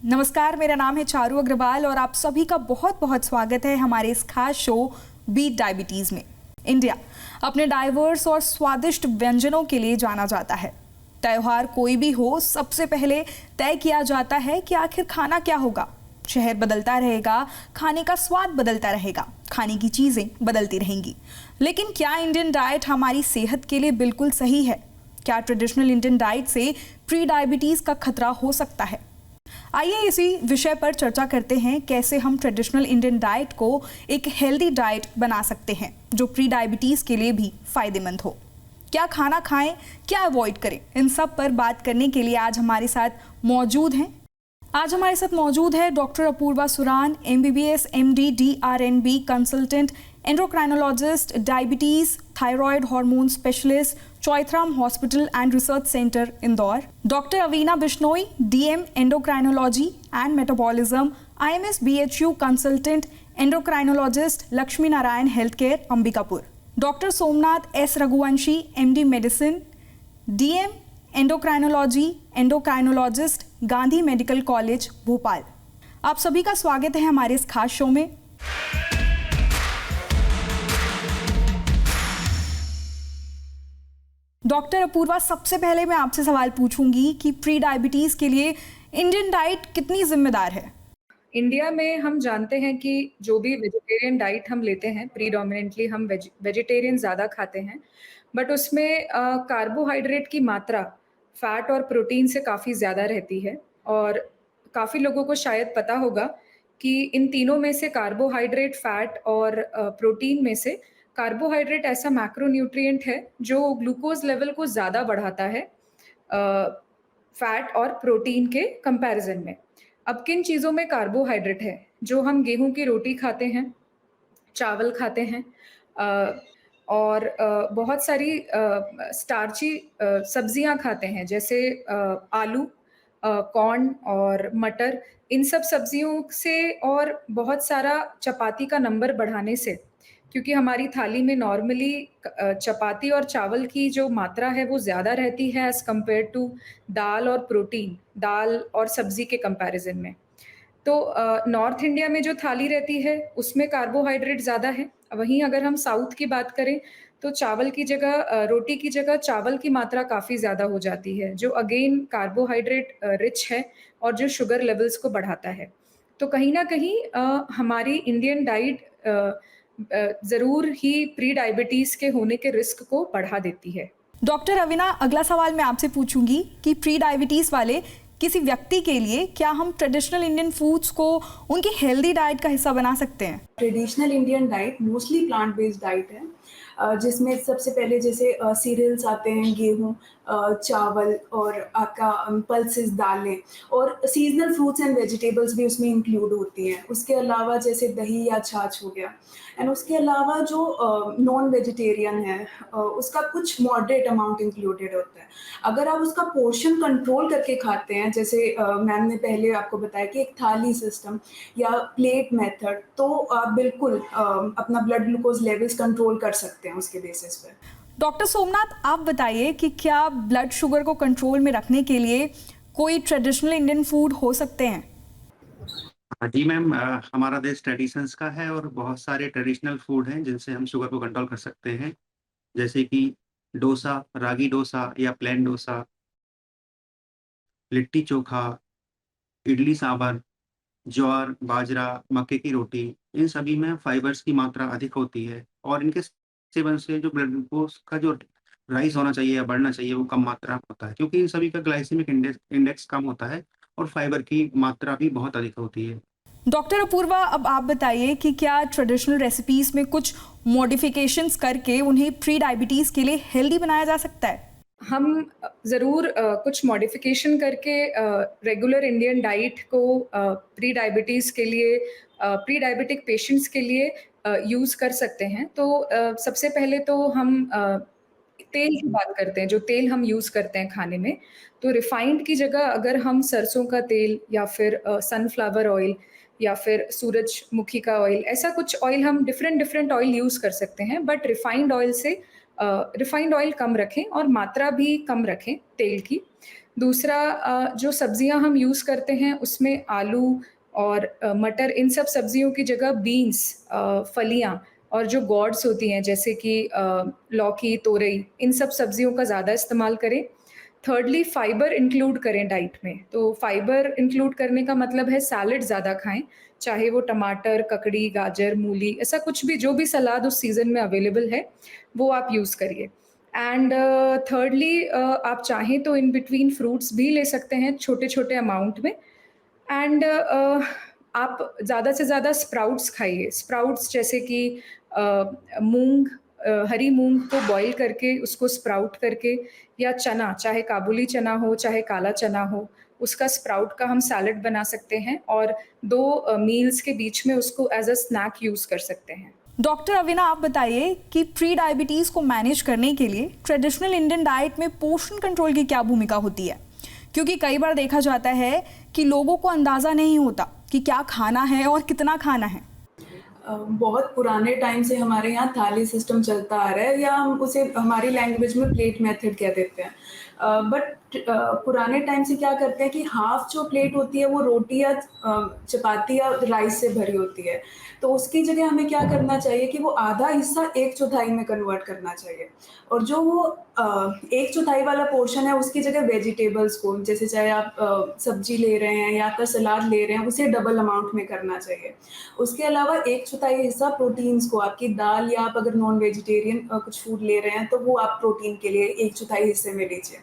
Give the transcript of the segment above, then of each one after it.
नमस्कार, मेरा नाम है चारू अग्रवाल और आप सभी का बहुत बहुत स्वागत है हमारे इस खास शो बीट डायबिटीज़ में। इंडिया अपने डाइवर्स और स्वादिष्ट व्यंजनों के लिए जाना जाता है। त्योहार कोई भी हो, सबसे पहले तय किया जाता है कि आखिर खाना क्या होगा। शहर बदलता रहेगा, खाने का स्वाद बदलता रहेगा, खाने की चीज़ें बदलती रहेंगी, लेकिन क्या इंडियन डाइट हमारी सेहत के लिए बिल्कुल सही है? क्या ट्रेडिशनल इंडियन डाइट से प्री डायबिटीज़ का खतरा हो सकता है? आइए इसी विषय पर चर्चा करते हैं, कैसे हम ट्रेडिशनल इंडियन डाइट को एक हेल्दी डाइट बना सकते हैं जो प्री डायबिटीज़ के लिए भी फायदेमंद हो। क्या खाना खाएं, क्या अवॉइड करें, इन सब पर बात करने के लिए आज हमारे साथ मौजूद है doctor Apoorva Suran, MBBS MD DRNB consultant, endocrinologist, diabetes thyroid hormone specialist, Choithram hospital and research centre Indore, doctor Avina Bishnoi, DM endocrinology and metabolism, IMS BHU consultant, endocrinologist, Lakshmi Narayan health care Ambikapur, doctor Somnath S Raghuvanshi, MD medicine, DM endocrinology, endocrinologist, Gandhi medical college Bhopal. आप सभी का स्वागत है हमारे इस खास show में। Doctor Apoorva, सबसे पहले मैं आपसे सवाल पूछूंगी कि प्री डायबिटीज़ के लिए इंडियन डाइट कितनी जिम्मेदार है? इंडिया में हम जानते हैं कि जो भी वेजिटेरियन डाइट हम लेते हैं, प्रीडोमिनेंटली हम वेजिटेरियन ज़्यादा खाते हैं, बट उसमें कार्बोहाइड्रेट की मात्रा फैट और प्रोटीन से काफ़ी ज़्यादा रहती है। और काफ़ी लोगों को शायद पता होगा कि इन तीनों में से कार्बोहाइड्रेट, फैट और प्रोटीन में से कार्बोहाइड्रेट ऐसा मैक्रोन्यूट्रिएंट है जो ग्लूकोज लेवल को ज़्यादा बढ़ाता है फैट और प्रोटीन के कंपैरिजन में। अब किन चीज़ों में कार्बोहाइड्रेट है? जो हम गेहूं की रोटी खाते हैं, चावल खाते हैं, और बहुत सारी स्टार्ची सब्जियां खाते हैं, जैसे आलू, कॉर्न और मटर। इन सब सब्जियों से और बहुत सारा चपाती का नंबर बढ़ाने से, क्योंकि हमारी थाली में नॉर्मली चपाती और चावल की जो मात्रा है वो ज़्यादा रहती है एज़ कम्पेयर टू दाल और प्रोटीन, दाल और सब्ज़ी के कंपैरिज़न में। तो नॉर्थ इंडिया में जो थाली रहती है उसमें कार्बोहाइड्रेट ज़्यादा है। वहीं अगर हम साउथ की बात करें तो चावल की जगह रोटी की जगह चावल की मात्रा काफ़ी ज़्यादा हो जाती है, जो अगेन कार्बोहाइड्रेट रिच है और जो शुगर लेवल्स को बढ़ाता है। तो कहीं न कहीं हमारी इंडियन डाइट ज़रूर ही प्री डायबिटीज़ के होने के रिस्क को बढ़ा देती है। डॉक्टर अवीना, अगला सवाल मैं आपसे पूछूंगी कि प्री डायबिटीज़ वाले किसी व्यक्ति के लिए क्या हम ट्रेडिशनल इंडियन फूड्स को उनकी हेल्दी डाइट का हिस्सा बना सकते हैं? Traditional Indian diet mostly plant based diet है, जिसमें सबसे पहले जैसे सीरियल्स आते हैं, गेहूं, चावल और आपका पल्सेस, दालें और सीजनल फ्रूट्स एंड वेजिटेबल्स भी उसमें इंक्लूड होती हैं। उसके अलावा जैसे दही या छाछ हो गया। एंड उसके अलावा जो नॉन वेजिटेरियन है, उसका कुछ मॉडरेट अमाउंट इंक्लूडेड होता है। अगर आप उसका पोर्शन कंट्रोल करके खाते हैं, जैसे मैम ने पहले आपको बताया कि एक थाली सिस्टम या प्लेट मेथड, तो आप बिल्कुल अपना ब्लड ग्लूकोज लेवल्स कंट्रोल कर सकते हैं उसके बेसिस पे। डॉक्टर सोमनाथ, आप बताइए कि क्या ब्लड शुगर को कंट्रोल में रखने के लिए कोई ट्रेडिशनल इंडियन फूड हो सकते हैं? जी मैम, हमारा देश ट्रेडिशंस का है और बहुत सारे ट्रेडिशनल फूड हैं जिनसे हम शुगर को कंट्रोल कर सकते हैं, जैसे कि डोसा, रागी डोसा या प्लेन डोसा, लिट्टी चोखा, इडली सांभर, ज्वार, बाजरा, मक्के की रोटी। इन सभी में फाइबर्स की मात्रा अधिक होती है और इनके सेवन से जो ब्लड ग्लूकोज का जो राइज होना चाहिए या बढ़ना चाहिए वो कम मात्रा में होता है, क्योंकि इन सभी का ग्लाइसेमिक इंडेक्स कम होता है और फाइबर की मात्रा भी बहुत अधिक होती है। डॉक्टर अपूर्वा, अब आप बताइए कि क्या ट्रेडिशनल रेसिपीज में कुछ मॉडिफिकेशंस करके उन्हें प्री डायबिटीज़ के लिए हेल्दी बनाया जा सकता है? हम ज़रूर कुछ मॉडिफिकेशन करके रेगुलर इंडियन डाइट को प्री डायबिटीज़ के लिए, प्री डायबिटिक पेशेंट्स के लिए यूज़ कर सकते हैं। तो सबसे पहले तो हम तेल की बात करते हैं, जो तेल हम यूज़ करते हैं खाने में। तो रिफाइंड की जगह अगर हम सरसों का तेल या फिर सनफ्लावर ऑयल या फिर सूरजमुखी का ऑयल, ऐसा कुछ ऑयल हम डिफरेंट ऑयल यूज़ कर सकते हैं, बट रिफाइंड ऑयल से रिफाइंड ऑयल कम रखें और मात्रा भी कम रखें तेल की। दूसरा जो सब्जियां हम यूज़ करते हैं उसमें आलू और मटर, इन सब सब्जियों की जगह बीन्स, फलियां और जो गॉड्स होती हैं जैसे कि लौकी, तोरई, इन सब सब्जियों का ज़्यादा इस्तेमाल करें। थर्डली, फाइबर इंक्लूड करें डाइट में। तो फाइबर इंक्लूड करने का मतलब है सैलड ज़्यादा खाएं, चाहे वो टमाटर, ककड़ी, गाजर, मूली, ऐसा कुछ भी, जो भी सलाद उस सीज़न में अवेलेबल है वो आप यूज़ करिए। एंड थर्डली, आप चाहें तो इन बिटवीन फ्रूट्स भी ले सकते हैं छोटे छोटे अमाउंट में। एंड आप ज़्यादा से ज़्यादा स्प्राउट्स खाइए। स्प्राउट्स जैसे कि मूंग, हरी मूंग को बॉईल करके उसको स्प्राउट करके, या चना, चाहे काबुली चना हो चाहे काला चना हो, उसका स्प्राउट का हम सैलड बना सकते हैं और 2 मील्स के बीच में उसको एज अ स्नैक यूज़ कर सकते हैं। डॉक्टर अविना, आप बताइए कि प्री डायबिटीज़ को मैनेज करने के लिए ट्रेडिशनल इंडियन डाइट में पोषण कंट्रोल की क्या भूमिका होती है? क्योंकि कई बार देखा जाता है कि लोगों को अंदाज़ा नहीं होता कि क्या खाना है और कितना खाना है। बहुत पुराने टाइम से हमारे यहाँ थाली सिस्टम चलता आ रहा है, या हम उसे हमारी लैंग्वेज में प्लेट मेथड कह देते हैं। बट पुराने टाइम से क्या करते हैं कि हाफ जो प्लेट होती है वो रोटी या चपाती या राइस से भरी होती है, तो उसकी जगह हमें क्या करना चाहिए कि वो आधा हिस्सा 1/4 में कन्वर्ट करना चाहिए, और जो वो 1/4 वाला पोर्शन है उसकी जगह वेजिटेबल्स को, जैसे चाहे आप सब्जी ले रहे हैं या आपका सलाद ले रहे हैं, उसे डबल अमाउंट में करना चाहिए। उसके अलावा 1/4 हिस्सा प्रोटीन्स को, आपकी दाल या आप अगर नॉन वेजिटेरियन कुछ फूड ले रहे हैं तो वो आप प्रोटीन के लिए 1/4 हिस्से में लीजिए।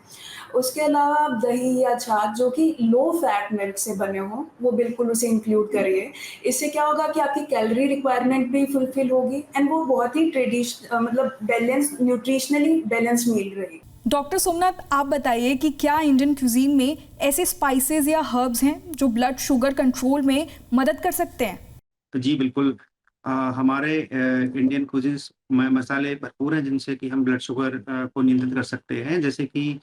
उसके अलावा आप दही या छाछ जो कि लो फैट मिल्क से बने हों, वो बिल्कुल उसे इंक्लूड करिए। इससे क्या होगा कि आपकी कैलोरी रिक्वायरमेंट भी फुलफिल होगी, एंड वो बहुत ही मतलब बैलेंस, न्यूट्रिशनली बैलेंस मील रहेगी। डॉक्टर सोमनाथ, आप बताइए कि क्या इंडियन क्यूजीन में ऐसे स्पाइसेस या हर्ब्स हैं जो ब्लड शुगर कंट्रोल में मदद कर सकते हैं? तो जी बिल्कुल, हमारे इंडियन कुजिन्स में मसाले भरपूर हैं जिनसे कि हम ब्लड शुगर को नियंत्रित कर सकते हैं। जैसे कि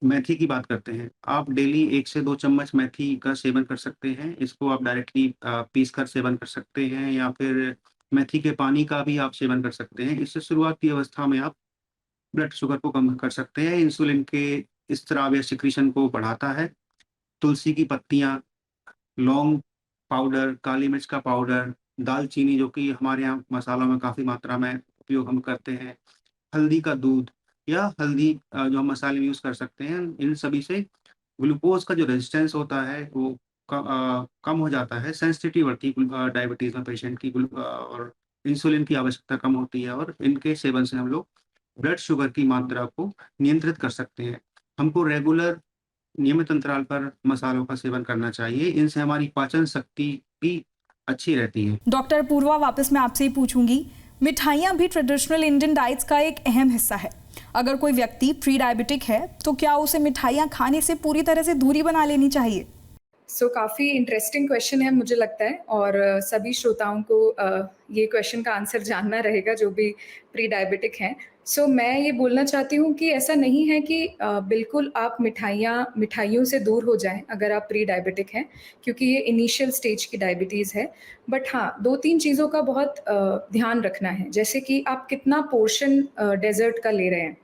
मेथी की बात करते हैं, आप डेली 1 से 2 चम्मच मेथी का सेवन कर सकते हैं। इसको आप डायरेक्टली पीस कर सेवन कर सकते हैं, या फिर मेथी के पानी का भी आप सेवन कर सकते हैं। इससे शुरुआती अवस्था में आप ब्लड शुगर को कम कर सकते हैं। इंसुलिन के स्राव या सिक्रीशन को बढ़ाता है। तुलसी की पत्तियाँ, लौंग पाउडर, काली मिर्च का पाउडर, दालचीनी जो कि हमारे यहाँ मसालों में काफ़ी मात्रा में उपयोग हम करते हैं, हल्दी का दूध या हल्दी जो हम मसाले में यूज़ कर सकते हैं। इन सभी से ग्लूकोज़ का जो रेजिस्टेंस होता है वो कम हो जाता है। सेंसिटिविटी बढ़ती है डायबिटीज़ में पेशेंट की, और इंसुलिन की आवश्यकता कम होती है, और इनके सेवन से हम लोग ब्लड शुगर की मात्रा को नियंत्रित कर सकते हैं। हमको रेगुलर नियमित अंतराल पर मसालों का सेवन करना चाहिए। इनसे हमारी पाचन शक्ति भी अच्छी रहती है। डॉक्टर पूर्वा, वापस मैं आपसे ही पूछूंगी, मिठाइयाँ भी ट्रेडिशनल इंडियन डाइट्स का एक अहम हिस्सा है। अगर कोई व्यक्ति प्री डायबिटिक है तो क्या उसे मिठाइयाँ खाने से पूरी तरह से दूरी बना लेनी चाहिए? काफ़ी इंटरेस्टिंग क्वेश्चन है मुझे लगता है, और सभी श्रोताओं को ये क्वेश्चन का आंसर जानना रहेगा जो भी प्री डायबिटिक हैं। मैं ये बोलना चाहती हूँ कि ऐसा नहीं है कि बिल्कुल आप मिठाइयों से दूर हो जाएं अगर आप प्री डायबिटिक हैं, क्योंकि ये इनिशियल स्टेज की डायबिटीज़ है। बट हाँ, 2-3 चीज़ों का बहुत ध्यान रखना है, जैसे कि आप कितना पोर्शन डेजर्ट का ले रहे हैं।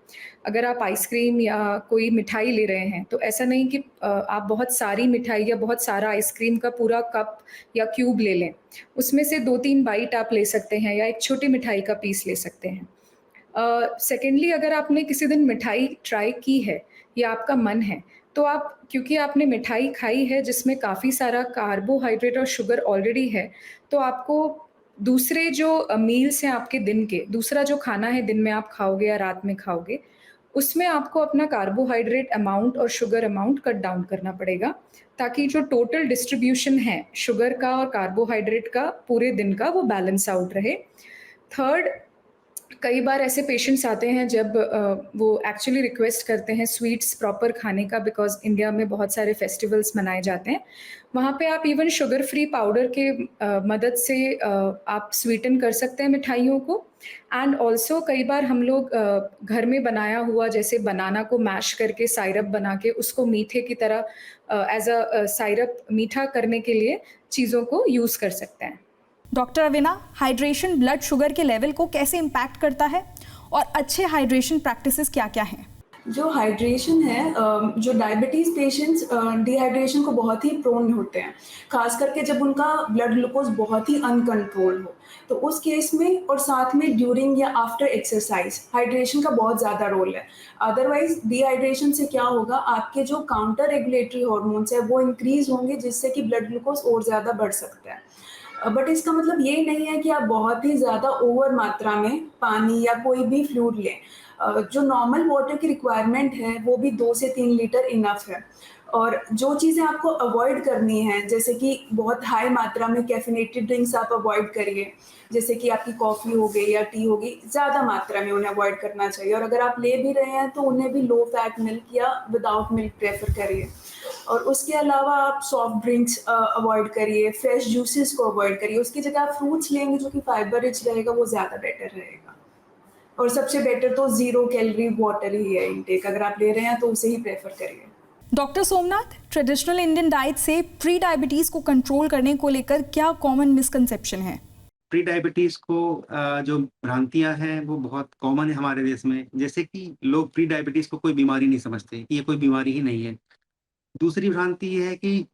अगर आप आइसक्रीम या कोई मिठाई ले रहे हैं तो ऐसा नहीं कि आप बहुत सारी मिठाई या बहुत सारा आइसक्रीम का पूरा कप या क्यूब ले लें। उसमें से 2-3 बाइट आप ले सकते हैं, या एक छोटी मिठाई का पीस ले सकते हैं। सेकेंडली, अगर आपने किसी दिन मिठाई ट्राई की है या आपका मन है, तो आप, क्योंकि आपने मिठाई खाई है जिसमें काफ़ी सारा कार्बोहाइड्रेट और शुगर ऑलरेडी है, तो आपको दूसरे जो मील्स हैं आपके दिन के, दूसरा जो खाना है दिन में आप खाओगे या रात में खाओगे, उसमें आपको अपना कार्बोहाइड्रेट अमाउंट और शुगर अमाउंट कट डाउन करना पड़ेगा, ताकि जो टोटल डिस्ट्रीब्यूशन है शुगर का और कार्बोहाइड्रेट का पूरे दिन का, वो बैलेंस आउट रहे। थर्ड, कई बार ऐसे पेशेंट्स आते हैं जब वो एक्चुअली रिक्वेस्ट करते हैं स्वीट्स प्रॉपर खाने का, बिकॉज इंडिया में बहुत सारे फेस्टिवल्स मनाए जाते हैं। वहाँ पे आप इवन शुगर फ्री पाउडर के मदद से आप स्वीटन कर सकते हैं मिठाइयों को। एंड ऑल्सो कई बार हम लोग घर में बनाया हुआ, जैसे बनाना को मैश करके साइरप बना के उसको मीठे की तरह एज अ साइरप मीठा करने के लिए चीज़ों को यूज़ कर सकते हैं। डॉक्टर अविना, हाइड्रेशन ब्लड शुगर के लेवल को कैसे इम्पैक्ट करता है और अच्छे हाइड्रेशन प्रैक्टिसेस क्या क्या हैं? जो हाइड्रेशन है जो डायबिटीज़ पेशेंट्स डिहाइड्रेशन को बहुत ही प्रोन होते हैं, ख़ास करके जब उनका ब्लड ग्लूकोज़ बहुत ही अनकंट्रोल्ड हो। तो उस केस में और साथ में ड्यूरिंग या आफ्टर एक्सरसाइज़ हाइड्रेशन का बहुत ज़्यादा रोल है। अदरवाइज़ डिहाइड्रेशन से क्या होगा, आपके जो काउंटर रेगुलेटरी हार्मोन्स हैं वो इंक्रीज़ होंगे, जिससे कि ब्लड ग्लूकोज़ और ज़्यादा बढ़ सकता है। बट इसका मतलब ये नहीं है कि आप बहुत ही ज़्यादा ओवर मात्रा में पानी या कोई भी फ्लूइड लें। जो नॉर्मल वाटर की रिक्वायरमेंट है वो भी 2 से 3 लीटर इनफ है। और जो चीज़ें आपको अवॉइड करनी हैं, जैसे कि बहुत हाई मात्रा में कैफ़ीनेटेड ड्रिंक्स आप अवॉइड करिए, जैसे कि आपकी कॉफ़ी हो गई या टी हो गई, ज़्यादा मात्रा में उन्हें अवॉइड करना चाहिए। और अगर आप ले भी रहे हैं तो उन्हें भी लो फैट मिल्क या विदाउट मिल्क प्रेफ़र करिए। और उसके अलावा आप सॉफ्ट ड्रिंक्स अवॉइड करिए, फ्रेश जूसेस को अवॉइड करिए। उसकी जगह आप फ्रूट्स लेंगे जो कि फाइबर रिच रहेगा, वो ज़्यादा बेटर रहेगा। और सबसे बेटर तो ज़ीरो कैलोरी वाटर ही है इनटेक, अगर आप ले रहे हैं तो उसे ही प्रेफ़र करिए। Doctor Somnath, traditional Indian diet से प्री डायबिटीज को कंट्रोल करने को लेकर क्या कॉमन मिसकंसेप्शन है? प्री डायबिटीज़ को जो भ्रांतियाँ हैं वो बहुत कॉमन है हमारे देश में। जैसे कि लोग प्री डायबिटीज़ को कोई बीमारी नहीं समझते, कि ये कोई बीमारी ही नहीं है। दूसरी भ्रांति ये है कि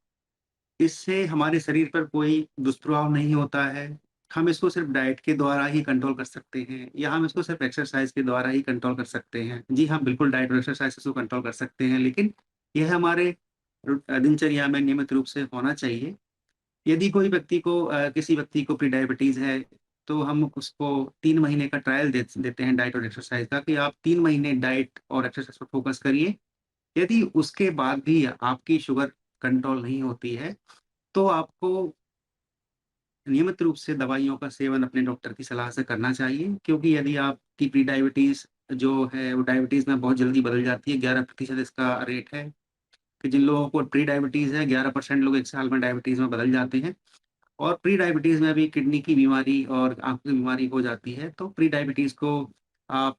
इससे हमारे शरीर पर कोई दुष्प्रभाव नहीं होता है। हम इसको सिर्फ़ डाइट के द्वारा ही कंट्रोल कर सकते हैं, या हम इसको सिर्फ़ एक्सरसाइज़ के द्वारा ही कंट्रोल कर सकते हैं। जी हाँ, बिल्कुल डाइट और एक्सरसाइज़ से इसको कंट्रोल कर सकते हैं, लेकिन यह हमारे दिनचर्या में नियमित रूप से होना चाहिए। यदि कोई व्यक्ति को किसी व्यक्ति को प्री डायबिटीज़ है, तो हम उसको 3 महीने का ट्रायल देते हैं डाइट और एक्सरसाइज़ का, कि आप 3 महीने डाइट और एक्सरसाइज़ पर फ़ोकस करिए। यदि उसके बाद भी आपकी शुगर कंट्रोल नहीं होती है, तो आपको नियमित रूप से दवाइयों का सेवन अपने डॉक्टर की सलाह से करना चाहिए, क्योंकि यदि आपकी प्री डायबिटीज़ जो है वो डायबिटीज़ में बहुत जल्दी बदल जाती है। 11% इसका रेट है कि जिन लोगों को प्री डायबिटीज़ है, 11% लोग 1 साल में डायबिटीज़ में बदल जाते हैं। और प्री डायबिटीज़ में भी किडनी की बीमारी और आँख की बीमारी हो जाती है, तो प्री डायबिटीज़ को आप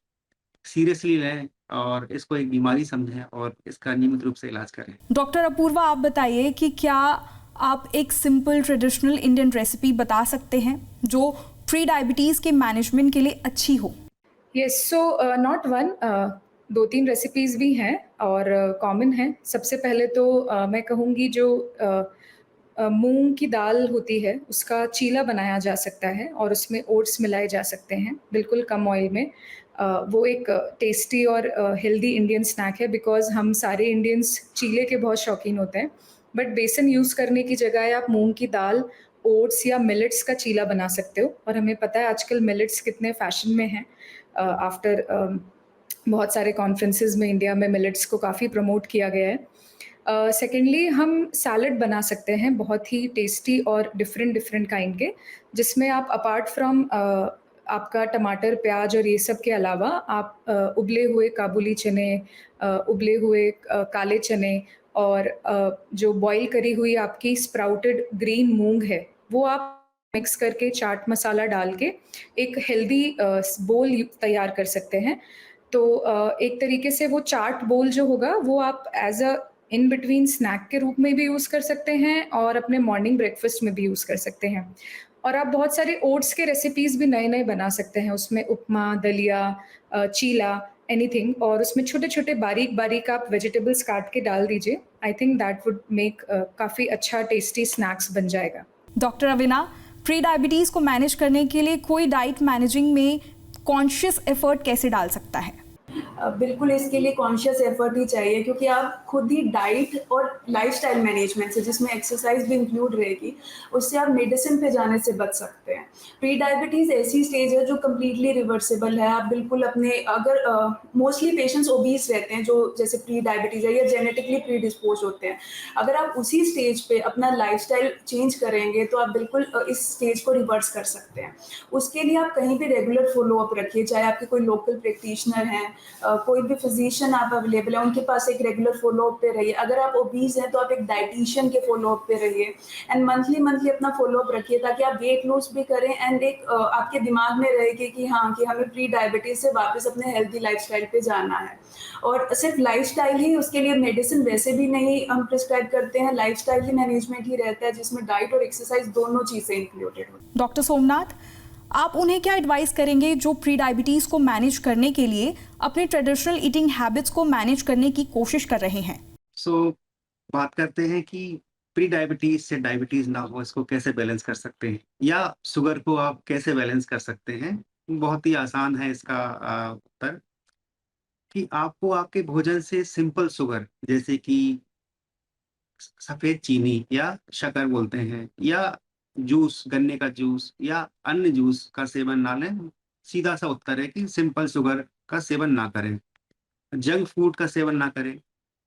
सीरियसली लें और इसको एक बीमारी समझें और इसका नियमित रूप से इलाज करें। डॉक्टर अपूर्वा, आप बताइए कि क्या आप एक सिंपल ट्रेडिशनल इंडियन रेसिपी बता सकते हैं जो प्री डायबिटीज के मैनेजमेंट के लिए अच्छी हो? Yes, so not one, 2-3 recipes भी हैं और कॉमन हैं। सबसे पहले तो मैं कहूँगी जो मूँग की दाल होती है, उसका चीला बनाया जा सकता है और उसमें ओट्स मिलाए जा सकते हैं, बिल्कुल कम ऑयल में। वो एक टेस्टी और हेल्दी इंडियन स्नैक है, बिकॉज़ हम सारे इंडियंस चीले के बहुत शौकीन होते हैं। बट बेसन यूज़ करने की जगह आप मूँग की दाल, ओट्स या मिलेट्स का चीला बना सकते हो। और हमें पता है आजकल मिलेट्स कितने फ़ैशन में हैं। आफ्टर बहुत सारे कॉन्फ्रेंसेस में इंडिया में मिलेट्स को काफ़ी प्रमोट किया गया है। सेकेंडली हम सैलड बना सकते हैं, बहुत ही टेस्टी और डिफरेंट डिफरेंट काइंड के, जिसमें आप अपार्ट फ्रॉम आपका टमाटर, प्याज और ये सब के अलावा आप उबले हुए काबुली चने, उबले हुए काले चने और जो बॉईल करी हुई आपकी स्प्राउटेड ग्रीन मूंग है, वो आप मिक्स करके चाट मसाला डाल के एक हेल्दी बोल तैयार कर सकते हैं। तो एक तरीके से वो चाट बोल जो होगा वो आप as a in between snack के रूप में भी यूज़ कर सकते हैं और अपने मॉर्निंग ब्रेकफ़ास्ट में भी यूज़ कर सकते हैं। और आप बहुत सारे ओट्स के रेसिपीज़ भी नए-नए बना सकते हैं, उसमें उपमा, दलिया, चीला, एनीथिंग, और उसमें छोटे-छोटे बारीक-बारीक आप वेजिटेबल्स काट के डाल दीजिए। I think that would make काफ़ी अच्छा टेस्टी स्नैक्स बन जाएगा। डॉक्टर अविना, प्री डायबिटीज को मैनेज करने के लिए कोई डाइट मैनेजिंग में कॉन्शियस एफर्ट कैसे डाल सकता है? बिल्कुल इसके लिए कॉन्शियस एफर्ट ही चाहिए, क्योंकि आप खुद ही डाइट और लाइफस्टाइल मैनेजमेंट से, जिसमें एक्सरसाइज भी इंक्लूड रहेगी, उससे आप मेडिसिन पे जाने से बच सकते हैं। प्री डायबिटीज़ ऐसी स्टेज है जो कम्प्लीटली रिवर्सिबल है। आप बिल्कुल अपने, अगर मोस्टली पेशेंट्स ओबीस रहते हैं जो जैसे प्री डायबिटीज़ है या जेनेटिकली प्री डिस्पोज होते हैं, अगर आप उसी स्टेज पे अपना लाइफस्टाइल चेंज करेंगे तो आप बिल्कुल इस स्टेज को रिवर्स कर सकते हैं। उसके लिए आप कहीं भी रेगुलर फॉलोअप रखिए, चाहे आपके कोई लोकल प्रैक्टिशनर हैं, कोई भी फिजिशियन आप अवेलेबल है, उनके पास एक रेगुलर फॉलोअप पे रहिए। अगर आप ओबीज हैं तो आप एक डाइटिशियन के फॉलोअप पे रहिए एंड मंथली अपना फॉलोअप रखिए, ताकि आप वेट लॉस भी करें एंड एक आपके दिमाग में रहे कि हाँ, कि हमें प्री डायबिटीज से वापस अपने हेल्थी लाइफस्टाइल पे जाना है। और सिर्फ लाइफस्टाइल ही, उसके लिए मेडिसिन वैसे भी नहीं हम प्रिस्क्राइब करते हैं, लाइफस्टाइल ही मैनेजमेंट ही रहता है, जिसमें डाइट और एक्सरसाइज दोनों चीज़ें इंक्लूडेड होती हैं। डॉक्टर सोमनाथ, आप उन्हें क्या एडवाइस करेंगे जो प्री डायबिटीज़ को मैनेज करने के लिए अपने ट्रेडिशनल ईटिंग हैबिट्स को मैनेज करने की कोशिश कर रहे हैं? बात करते हैं कि प्री डायबिटीज से डायबिटीज ना हो, इसको कैसे बैलेंस कर सकते हैं या शुगर को आप कैसे बैलेंस कर सकते हैं। बहुत ही आसान है इसका उत्तर कि आपको आपके भोजन से सिंपल शुगर जैसे कि सफेद चीनी या शक्कर बोलते हैं, या जूस, गन्ने का जूस या अन्य जूस का सेवन ना लें। सीधा सा उत्तर है कि सिंपल शुगर का सेवन ना करें, जंक फूड का सेवन ना करें।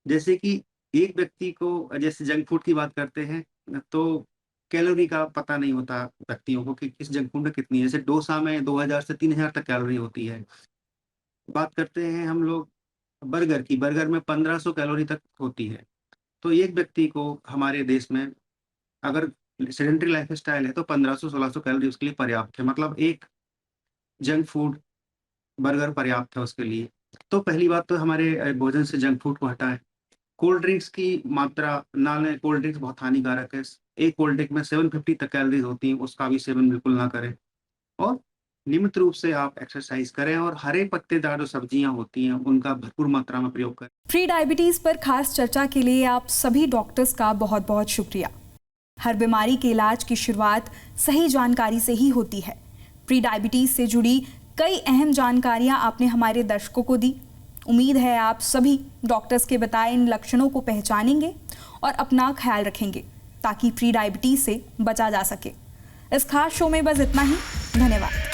जैसे कि एक व्यक्ति को, जैसे जंक फूड की बात करते हैं, तो कैलोरी का पता नहीं होता व्यक्तियों को कि किस जंक फूड में कितनी है। जैसे डोसा में 2000 से 3000 तक कैलोरी होती है। बात करते हैं हम लोग बर्गर की, बर्गर में 1500 कैलोरी तक होती है। तो एक व्यक्ति को हमारे देश में अगर सेडेंटरी लाइफस्टाइल है तो 1500-1600 कैलोरी उसके लिए पर्याप्त है। मतलब एक जंक फूड बर्गर पर्याप्त है उसके लिए। तो पहली बात तो हमारे भोजन से जंक फूड को हटाएं। कोल्ड ड्रिंक्स की मात्रा ना लें, कोल्ड ड्रिंक्स बहुत हानिकारक है। एक कोल्ड ड्रिंक में 750 तक कैलोरीज होती हैं, उसका भी सेवन बिल्कुल ना करें। और नियमित रूप से आप एक्सरसाइज करें और हरे पत्तेदार जो सब्जियां होती हैं उनका भरपूर मात्रा में प्रयोग करें। प्री डायबिटीज़ पर खास चर्चा के लिए आप सभी डॉक्टर्स का बहुत बहुत शुक्रिया। हर बीमारी के इलाज की शुरुआत सही जानकारी से ही होती है। प्री डायबिटीज़ से जुड़ी कई अहम जानकारियां आपने हमारे दर्शकों को दी। उम्मीद है आप सभी डॉक्टर्स के बताए इन लक्षणों को पहचानेंगे और अपना ख्याल रखेंगे ताकि प्री डायबिटीज़ से बचा जा सके। इस खास शो में बस इतना ही। धन्यवाद।